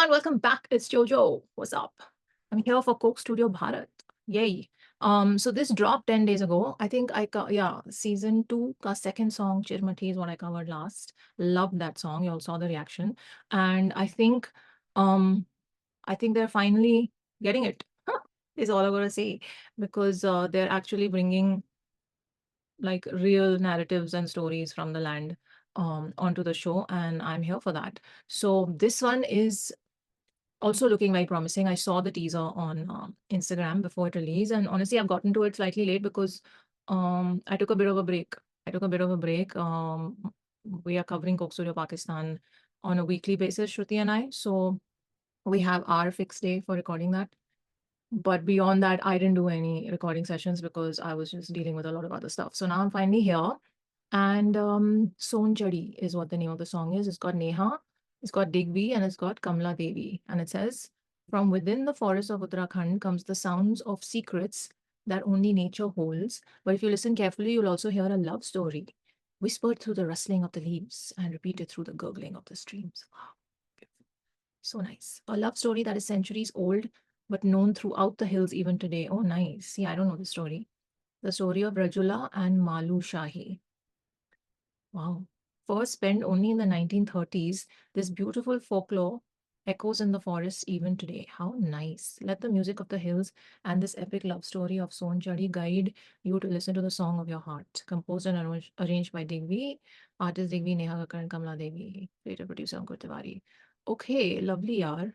everyone, welcome back. It's Jojo. What's up? I'm here for Coke Studio Bharat. Yay. So this dropped 10 days ago. I think yeah, season 2 ka second song Chirmati is what I covered last. Loved that song. You all saw the reaction. And um I think they're finally getting it. Is all I'm gonna say. Because they're actually bringing like real narratives and stories from the land onto the show, and I'm here for that. So this one is also looking very promising. I saw the teaser on Instagram before it released, and honestly, I've gotten to it slightly late because I took a bit of a break. I took a bit of a break. We are covering Coke Studio Pakistan on a weekly basis, Shruti and I. So we have our fixed day for recording that. But beyond that, I didn't do any recording sessions because I was just dealing with a lot of other stuff. So now I'm finally here. And Sonchadi is what the name of the song is. It's got Neha, it's got digV, and it's got Kamala Devi. And it says, from within the forest of Uttarakhand comes the sounds of secrets that only nature holds. But if you listen carefully, you'll also hear a love story whispered through the rustling of the leaves and repeated through the gurgling of the streams. Wow, beautiful. So nice. A love story that is centuries old, but known throughout the hills even today. Oh, nice. See, I don't know the story. The story of Rajula and Malu Shahi. Wow. First penned only in the 1930s, this beautiful folklore echoes in the forests even today. How nice. Let the music of the hills and this epic love story of Sonchadi guide you to listen to the song of your heart. Composed and arranged by digV, artist digV, Neha Kakkar and Kamala Devi, creative producer Ankur Tiwari. Okay, lovely yaar.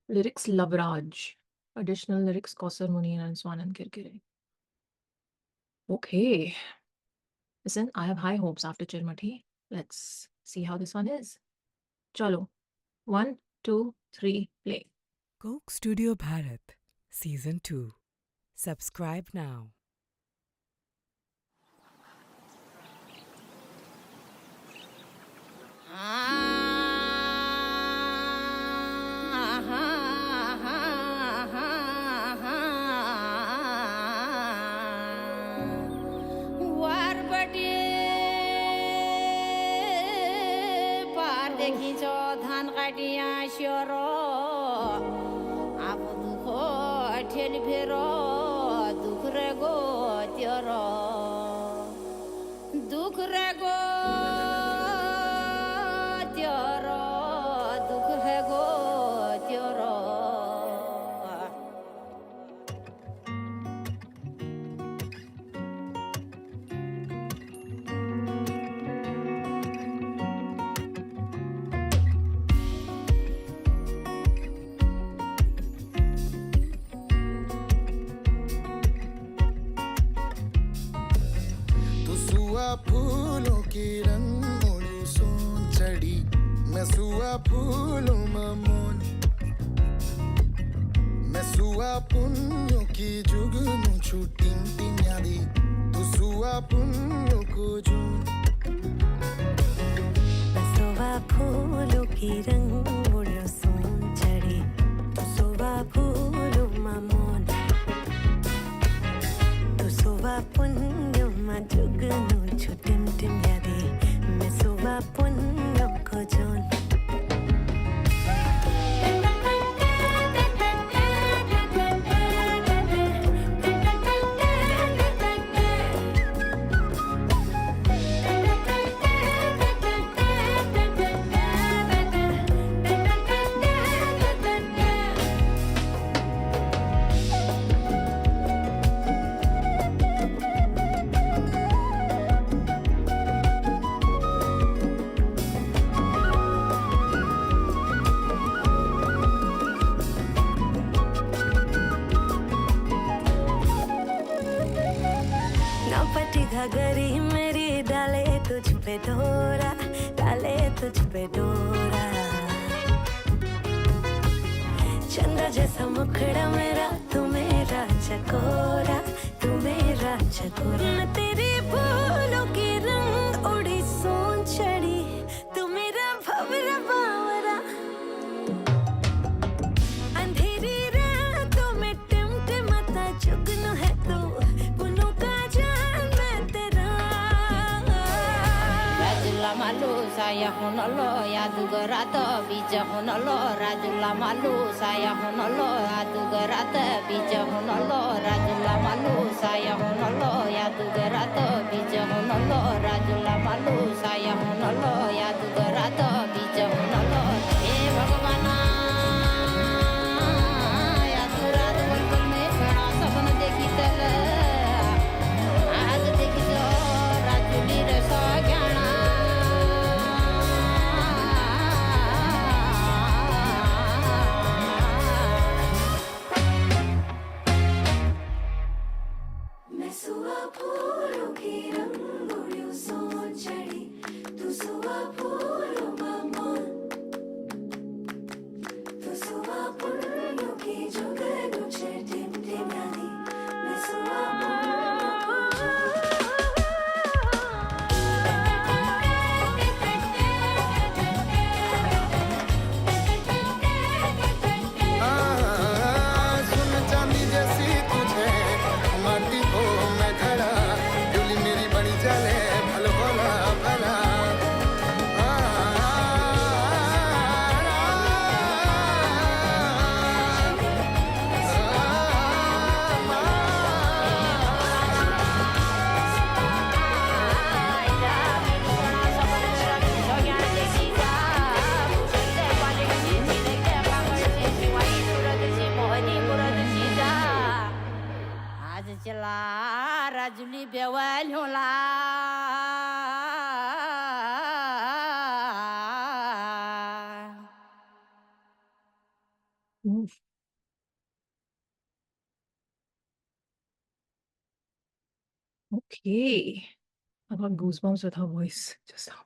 Lyrics Lavraj. Additional lyrics Kausar Muneen and Swanand Kirkire. Okay. Listen, I have high hopes after Chirmati. Let's see how this one is. Chalo. 1, 2, 3, play. Coke Studio Bharat, Season 2. Subscribe now. धान काटिया स्योरो अब दुखो ठेल फेरो दुख रे गो त्योरो दुख रे गो त्योरो दुख है गो त्योरो फूलों की रंगोली सोंचड़ी मैं सुआ फूलों ममोन मैं सुआ पुन्यों की जुगनू छुट्टिम टिन्यादी तू सुआ पुन्यों को जून मैं सुआ फूलों की रंगोली सोंचड़ी तू सुआ फूलों ममोन तू सुआ पुन्यों मा जुगनू Tim tim yadi, me suba punno kojon. घगरी मेरी डाले तुझ पे डोरा डाले तुझ पे डोरा चंदा जैसा मुखड़ा मेरा तू मेरा चकोरा तू मेरा चकोरा मैं तेरी फूलों की रंग उड़ी सोंचड़ी तू मेरा भंवरा बावरा अंधेरी रातों में टिमटिमाता जुगनू है तू पुनू का जान मैं तेरा Rajula malu sa saya honolo yadugarata bija honolo rajula malu saya honolo yadugarata bija honolo rajula malu saya honolo yadugarata bija honolo rajula malu saya honolo yadugarata bija honolo he bhagwana yadurat balbal mein khana sapna dekhi tal aaj dekhi jo rajuli re sa gyana मैं सुआ फूलों की रंगोलियों सोचड़ी तू सुआ फूलों मामोन तू सुआ फूलों की जुगनू Tim Tim यानी मैं सुआ सुन चांदी जैसी तुझे माटी को मैं खड़ा डोली मेरी बड़ी चले भल भोला भला आज चला राजुली बेवाल होला Oof. Okay. I got goosebumps with her voice just now.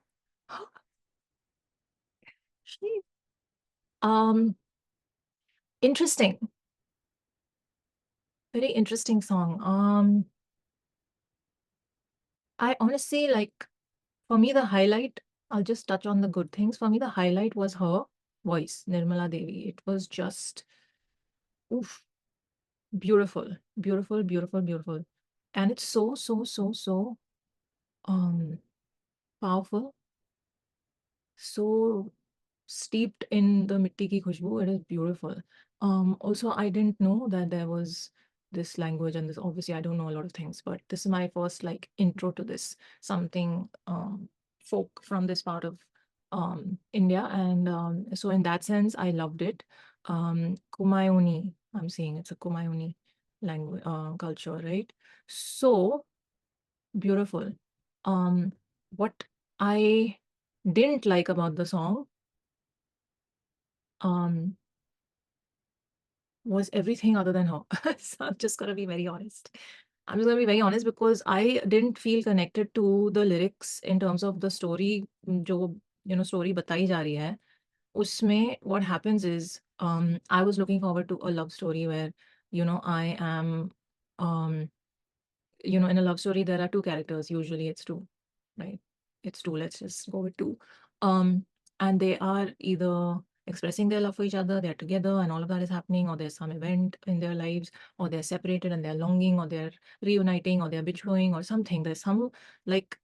She- Interesting. Very interesting song. I honestly like, for me, the highlight, I'll just touch on the good things. For me, the highlight was her voice, Nirmala Devi. It was just, oof, beautiful, beautiful, beautiful, beautiful. And it's so um powerful, so steeped in the mitti ki khushboo. It is beautiful. Also, I didn't know that there was this language and this. Obviously, I don't know a lot of things, but this is my first like intro to this something folk from this part of India, and so in that sense, I loved it. Kumayoni, I'm saying it's a Kumayoni language culture, right? So beautiful. What I didn't like about the song um, was everything other than her. So I'm just gonna be very honest. I'm just gonna be very honest because I didn't feel connected to the lyrics in terms of the story जो story बताई जा रही है. उसमें what happens is I was looking forward to a love story where I am um, in a love story, there are two characters. Usually it's two, right? It's two. Let's just go with two. Um, and they are either expressing their love for each other, they're together, and all of that is happening, or there's some event in their lives, or they're separated and they're longing, or they're reuniting, or they're betraying, or something. There's some like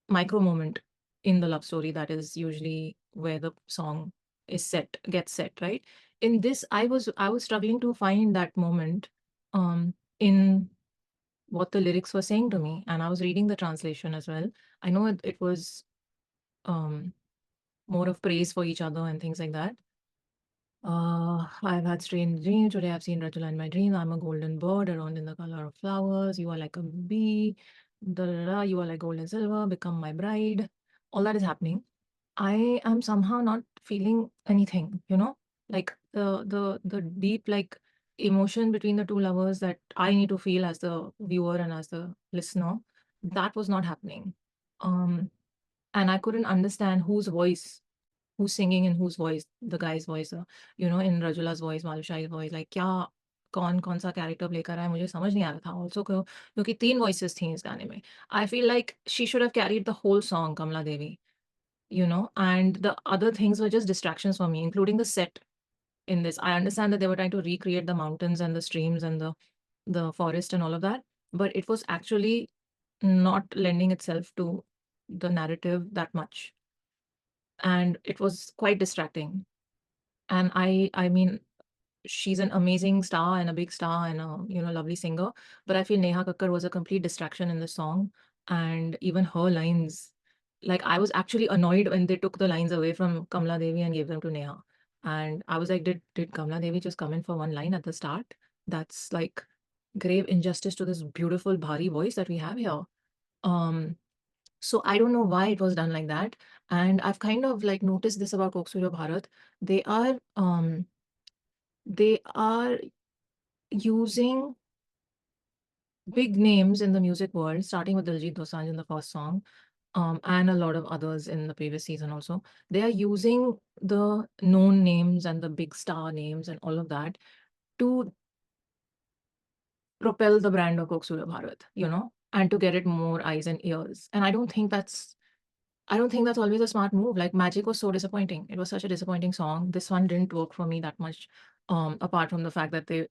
micro moment in the love story that is usually where the song is gets set, right? In this, I was struggling to find that moment in what the lyrics were saying to me, and I was reading the translation as well. I know it was um, more of praise for each other and things like that. I've had strange dreams. Today I've seen Rajula in my dreams. I'm a golden bird around in the color of flowers. You are like a bee. Da, da, da, you are like gold and silver. Become my bride. All that is happening. I am somehow not feeling anything, like the deep like emotion between the two lovers that I need to feel as the viewer and as the listener. That was not happening. Um, and I couldn't understand who's singing in whose voice, the guy's voice, in Rajula's voice, Malushai's voice, like क्या कौन सा character play कर रहा है मुझे समझ नहीं आ रहा था ऑल्सो क्योंकि तीन वॉइसेस थी इस गाने में. I feel like she should have carried the whole song, Kamala Devi, and the other things were just distractions for me, including the set in this. I understand that they were trying to recreate the mountains and the streams and the forest and all of that, but it was actually not lending itself to the narrative that much. and it was quite distracting. And I mean, she's an amazing star and a big star and a, lovely singer, but I feel Neha Kakkar was a complete distraction in the song, and even her lines, like, I was actually annoyed when they took the lines away from Kamala Devi and gave them to Neha. And I was like, did Kamala Devi just come in for one line at the start? That's like grave injustice to this beautiful bhari voice that we have here. Um, so I don't know why it was done like that. And I've kind of like noticed this about Coke Studio Bharat. They are they are using big names in the music world, starting with Diljit Dosanjh in the first song, and a lot of others in the previous season also. They are using the known names and the big star names and all of that to propel the brand of Coke Studio Bharat, and to get it more eyes and ears. And I don't think that's always a smart move. Like, Magic was so disappointing. It was such a disappointing song. This one didn't work for me that much, apart from the fact that they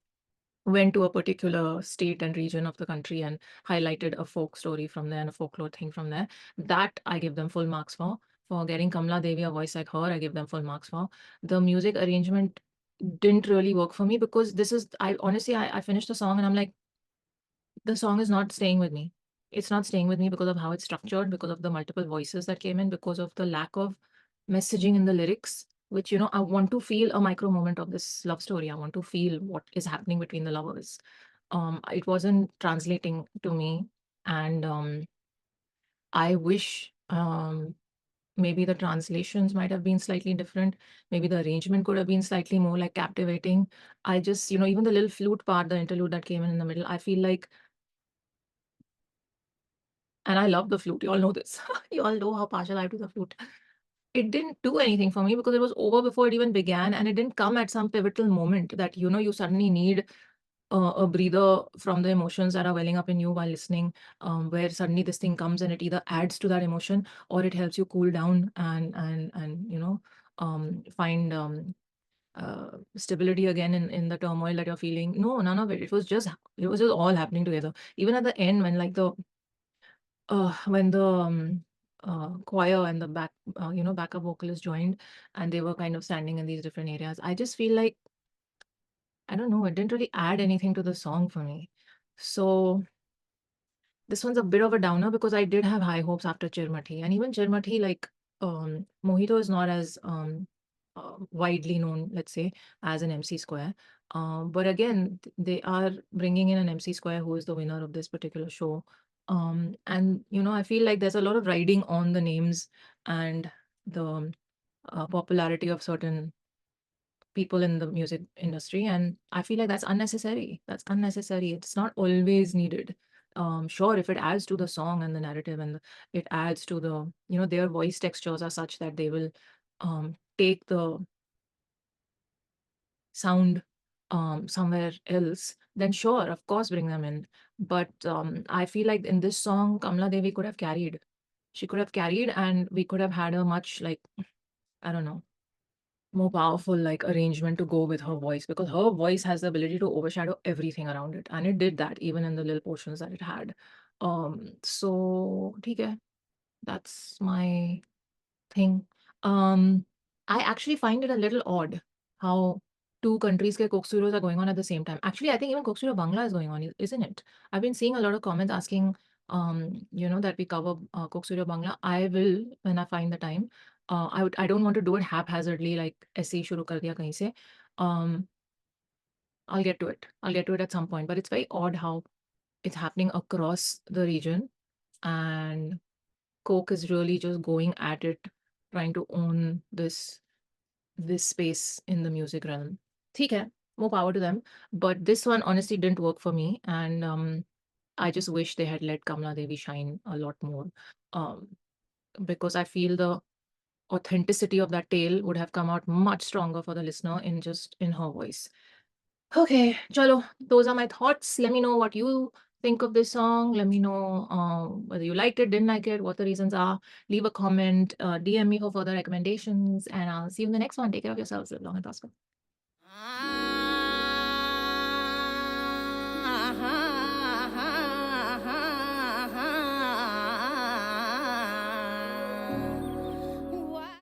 went to a particular state and region of the country and highlighted a folk story from there and a folklore thing from there. That I give them full marks for. For getting Kamala Devi a voice like her, I give them full marks for. The music arrangement didn't really work for me because I honestly, I finished the song and I'm like, the song is not staying with me. It's not staying with me because of how it's structured, because of the multiple voices that came in, because of the lack of messaging in the lyrics, which, I want to feel a micro moment of this love story. I want to feel what is happening between the lovers. It wasn't translating to me. And I wish maybe the translations might have been slightly different. Maybe the arrangement could have been slightly more like captivating. I just, even the little flute part, the interlude that came in the middle, I feel like, and I love the flute. You all know this. You all know how partial I am to the flute. It didn't do anything for me because it was over before it even began, and it didn't come at some pivotal moment that, you suddenly need a breather from the emotions that are welling up in you while listening, where suddenly this thing comes and it either adds to that emotion or it helps you cool down and find stability again in the turmoil that you're feeling. No, none of it. It was just all happening together. Even at the end, when like the when the choir and the backup vocalist joined, and they were kind of standing in these different areas, I just feel like, I don't know, it didn't really add anything to the song for me. So this one's a bit of a downer because I did have high hopes after Chirmati. And even Chirmati, like, Mojito is not as widely known, let's say, as an MC Square. But again, they are bringing in an MC Square who is the winner of this particular show. And, I feel like there's a lot of riding on the names and the popularity of certain people in the music industry, and I feel like that's unnecessary. It's not always needed. Sure, if it adds to the song and the narrative, and it adds to the, their voice textures are such that they will take the sound somewhere else, then sure, of course, bring them in. But I feel like in this song, Kamala Devi could have carried. She could have carried, and we could have had a much, like, I don't know, more powerful, like, arrangement to go with her voice, because her voice has the ability to overshadow everything around it, and it did that even in the little portions that it had. So okay, that's my thing. Um, I actually find it a little odd how two countries ke Coke Studios are going on at the same time. Actually, I think even Coke Studio Bangla is going on, isn't it? I've been seeing a lot of comments asking, that we cover Coke Studio Bangla. I will when I find the time. I don't want to do it haphazardly, like ऐसे ही शुरू कर दिया कहीं से. Um, I'll get to it. I'll get to it at some point. But it's very odd how it's happening across the region, and Coke is really just going at it, trying to own this space in the music realm. ठीक है, more power to them. But this one honestly didn't work for me, and I just wish they had let Kamala Devi shine a lot more, um, because I feel the authenticity of that tale would have come out much stronger for the listener in her voice. Okay, chalo, those are my thoughts. Let me know what you think of this song. Let me know whether you liked it, didn't like it, what the reasons are. Leave a comment, DM me for further recommendations, and I'll see you in the next one. Take care of yourselves. Live long and prosper.